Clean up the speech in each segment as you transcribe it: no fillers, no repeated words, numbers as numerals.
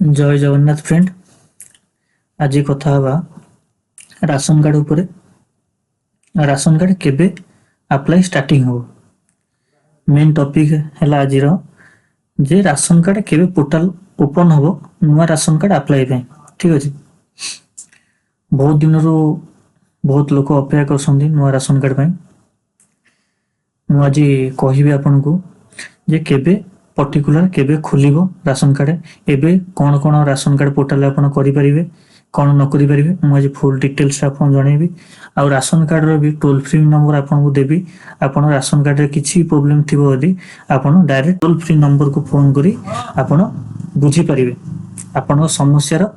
जय जगन्नाथ फ्रेंड। आज कथा हवा राशन कार्ड उपरे। राशन कार्ड केबे अप्लाई स्टार्टिंग हो। मेन टॉपिक है आज जे राशन कार्ड केबे पोर्टल ओपन हो नुआ राशन कार्ड अप्लाई पे। ठीक अच्छे, बहुत दिन रू बहुत लोग अपेक्षा कर नुआ राशन कार्ड पे। मुझे कहि आपन को जे केबे पर्टिकुलर केबे खोलिबो राशन कार्ड, एबे कौन कौन राशन कार्ड पोर्टल आपन करि परिबे, कौन न करि परिबे। मुझे फुल डिटेल्स आपन जणेबी। आ राशन कार्ड रो भी टोल फ्री नंबर आपन को देबी। आपन राशन कार्ड रे किछि प्रॉब्लम थिबो यदि आपन डायरेक्ट टोल फ्री नंबर को फोन करी आपन बुझी परिबे। आपन समस्या रो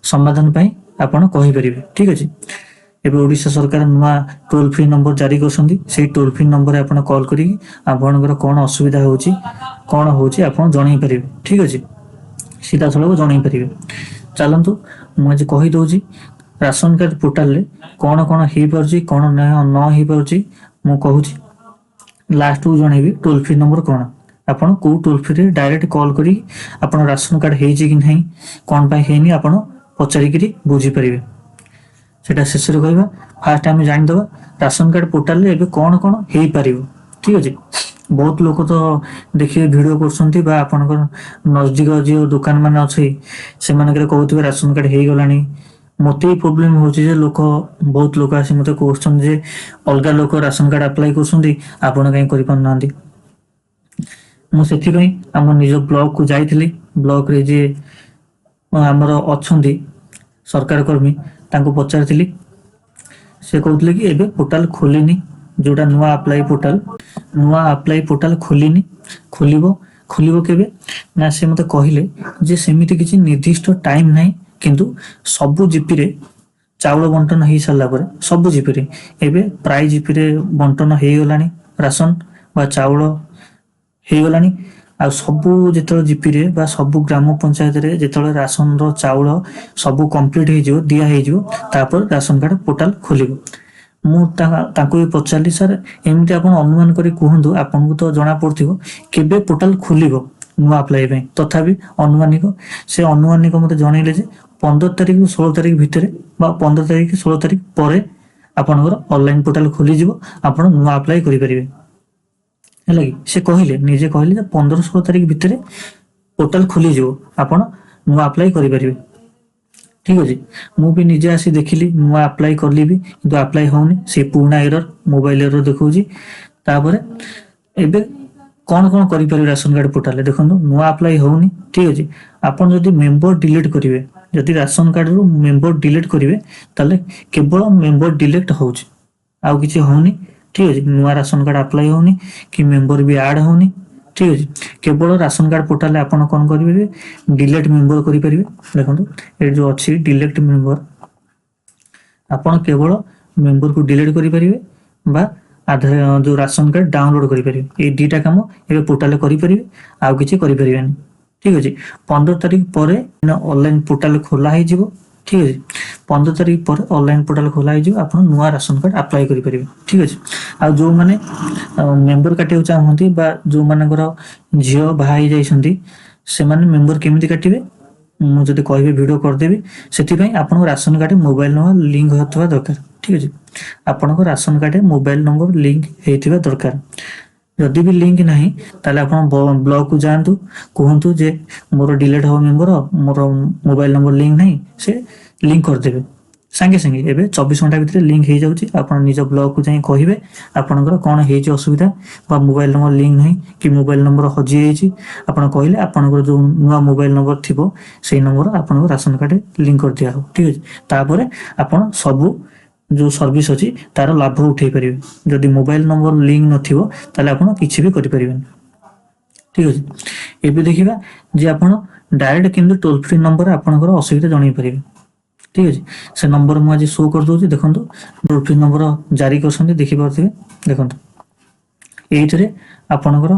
समाधान पई आपन कहि परिबे। ठीक अछि। एबे ओडिशा सरकार नुआ टोल फ्री नंबर जारी करछंती। से टोल फ्री नंबर आपन कॉल करी आपनकर कोन असुविधा होची, कोन होची आपन जणाई परिबे। ठीक अछि, सीधा सळक जणाई परिबे। चलंतु मु आज कहि दोची राशन कार्ड पोर्टल ले कोन कोन हे परची, कोन न हे परची मु कहूची। लास्ट को जणेबी टोल फ्री नंबर कोन। आपन को टोल फ्री रे डायरेक्ट कॉल करी आपन राशन कार्ड हेची कि नहीं, कोन पई हेनी आपन पचारि करी बुझी परिबे। सेटा शेष रे कहबा। फास्ट आम जान दबा राशन कार्ड पोर्टल रे एबे कोन कोन हे परिबो। ठीक अछि। बहुत लोग तो देखिए वीडियो करछंती बा आपनकर नजदीक जे दुकान मान अछि से मानकर कहउतबे राशन कार्ड हे गलानी। मते प्रॉब्लम होची जे लोक बहुत लोक आसी मते क्वेश्चन जे अलगा लोक राशन कार्ड अप्लाई करछंती आपन काई करि पान नांदी। मु सेथि पई हम निज ब्लॉक को जाईथिली। ब्लॉक रे जे हमर अछंती सरकार कर्मी तांको पचारथिली। से कहउतले कि एबे पोर्टल खोलेनी, जोटा नुआ अप्लाई पोर्टल खोलिनी। खोलिबो केबे ना से मते कहिले जे सेमिति किछि निर्दिष्ट टाइम नाही, किंतु सबु जीपी रे चाउल बंटन हेई साला परे सबु जीपी रे एबे प्राय जीपी रे बंटन हेई गलानी। राशन बा चाउल हेई गलानी। आ सबु जेतल जीपी रे बा सबु ग्राम पंचायत रे जेतल राशन रो चाउल सबु कंप्लीट हेई जिवो, दिया हेई जिवो, तापर राशन कार्ड पोर्टल खोलिबो। मु ताको पचारली सर एमती आपन अनुमान करी कहंतु, आपन को तो जणा पड़थिबो केबे पोर्टल खोलिबो नुआ अप्लाई पे। तथापि अनुमानिक से अनुमानिक मते जणैले जे 15 तारिख रु 16 तारिख भितरे बा 15 तारिख 16 तारिख परे आपनकर ऑनलाइन पोर्टल खोली जिवो, आपन नुआ अप्लाई करि परिबे। हैला कि से कहिले निजे कहिले जे 15-16 तारिख भितरे पोर्टल खोली जिवो, आपन नुआ अप्लाई करि परिबे। ठीक अछि। मु भी निजे आसी देखिली नुआ अप्लाई करली भी, किंतु अप्लाई होउनी। से पुराना एरर मोबाइल एरर देखौजी। तापरे एबे कोन कोन करि परिबे राशन कार्ड पोर्टल देखंतु नुआ अप्लाई होउनी। ठीक अछि। आपन जदि मेंबर डिलीट करिवे, जदि राशन कार्ड रो मेंबर डिलीट करिवे ताले केवल मेंबर डिलीट होउची, आउ किछि होउनी। ठीक अछि। नुआ राशन कार्ड अप्लाई होउनी कि मेंबर भी ऐड होउनी। ठीक अछि। केवल राशन कार्ड पोर्टल आपन कोन करिवे डिलीट मेंबर करि परिबे। देखंतु ए जो अछि डिलीट मेंबर, आपन केवल मेंबर को डिलीट करि परिबे बा आधार जो राशन कार्ड डाउनलोड करि परिबे। ए दीटा काम ए पोर्टल करि परिबे, आउ किछि करि परिबेनी। ठीक अछि। 15 तारिख परे ऑनलाइन पोर्टल खोला हे जिवो। ठीक अछि। 15 तारिख पर ऑनलाइन पोर्टल खोला हे जिवो, आपन नुआ राशन कार्ड अप्लाई करि परिबे। ठीक अछि। आ जो माने मेंबर काटियो चाहंती बा जो मानकर झियो भाई जाइसंती से माने मेंबर केमिति काटिबे मु जदि कहबे वीडियो कर देबी। सेति पई आपन ration card mobile number link होतबा दरकार। ठीक अछि। आपन ration card mobile number link हेतिबा दरकार। जदि भी लिंक नाही ताले आपन ब्लॉक को जानतु, कहंतु जे मोर डिलीट हो मेंबर, मोर मोबाइल नंबर लिंक नाही, से लिंक कर देबे। संगे संगे एबे 24 घंटा भीतर लिंक हे जाउची। आपन निज ब्लॉक को जाई कहिबे आपनकर कोन हेची असुविधा बा मोबाइल नंबर लिंक नाही कि मोबाइल नंबर हजि हेची, आपन कहिले आपनकर जो नुआ मोबाइल नंबर थिबो सेही नंबर आपन राशन कार्ड लिंक कर दिया हो। ठीक अछि। तापरे आपन सबु जो सर्विस अछि तार लाभ उठै परिबे। जदि मोबाइल नंबर लिंक नथिबो ताले आपन किछि भी करि परिबेन। ठीक अछि। एबे देखिबा जे आपन डायरेक्ट किंतु टोल फ्री नंबर आपनकर असुविधा जणाई परिबे। ठीक अछि। से नंबर मु आज शो कर दोची। देखंतु टोल फ्री नंबर जारी करछंती, देखि पारथिबे। देखंतु एइथरे आपनकर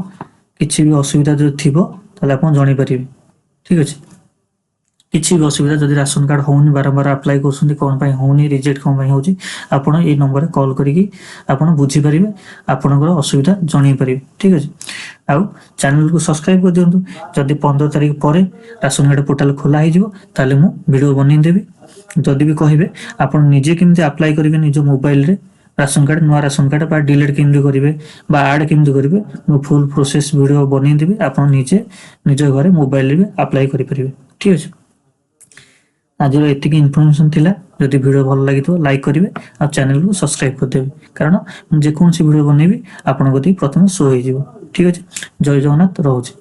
किछि भी असुविधा जो थिबो ताले आपन जणाई परिबे। ठीक अछि। କିଛି ବି ଅସୁବିଧା ଯଦି ରାସନ କାର୍ଡ ହଉନି ବାରମ୍ବାର ଆପ୍ଲାଏ କରୁଛନ୍ତି କ'ଣ ପାଇଁ ହଉନି ରିଜେକ୍ଟ କ'ଣ ପାଇଁ ହେଉଛି ଆପଣ ଏଇ ନମ୍ବରରେ କଲ୍ କରିକି ଆପଣ ବୁଝିପାରିବେ ଆପଣଙ୍କର ଅସୁବିଧା ଜଣେଇ ପାରିବେ ଠିକ୍ ଅଛି। ଆଉ ଚ୍ୟାନେଲକୁ ସବସ୍କ୍ରାଇବ୍ କରିଦିଅନ୍ତୁ। ଯଦି 15 ତାରିଖ ପରେ ରାସନ କାର୍ଡ ପୋର୍ଟାଲ ଖୋଲା ହେଇଯିବ ତାହେଲେ ମୁଁ ଭିଡ଼ିଓ ବନେଇଦେବି। ଯଦି ବି କହିବେ ଆପଣ ନିଜେ କେମିତି ଆପ୍ଲାଏ କରିବେ ନିଜ ମୋବାଇଲରେ ରାସନ କାର୍ଡ ନୂଆ ରାସନ କାର୍ଡ ବା ଡିଲିଟ୍ କେମିତି କରିବେ ବା ଆଡ୍ କେମିତି କରିବେ ମୁଁ ଫୁଲ୍ ପ୍ରୋସେସ୍ ଭିଡ଼ିଓ ବନେଇଦେବି ଆପଣ ନିଜେ ନିଜ ଘରେ ମୋବାଇଲରେ ବି ଆପ୍ଲାଏ କରିପାରିବେ ଠିକ୍ ଅଛି। ଆଜିର ଏତିକି ଇନଫର୍ମେସନ୍ ଥିଲା। ଯଦି ଭିଡ଼ିଓ ଭଲ ଲାଗିଥିବ ଲାଇକ୍ କରିବେ ଆଉ ଚ୍ୟାନେଲକୁ ସବସ୍କ୍ରାଇବ୍ କରିଦେବେ କାରଣ ମୁଁ ଯେକୌଣସି ଭିଡ଼ିଓ ବନେଇବି ଆପଣଙ୍କ କତିକି ପ୍ରଥମେ ଶୋ ହେଇଯିବ ଠିକ୍ ଅଛି। ଜୟ ଜଗନ୍ନାଥ ରହୁଛି।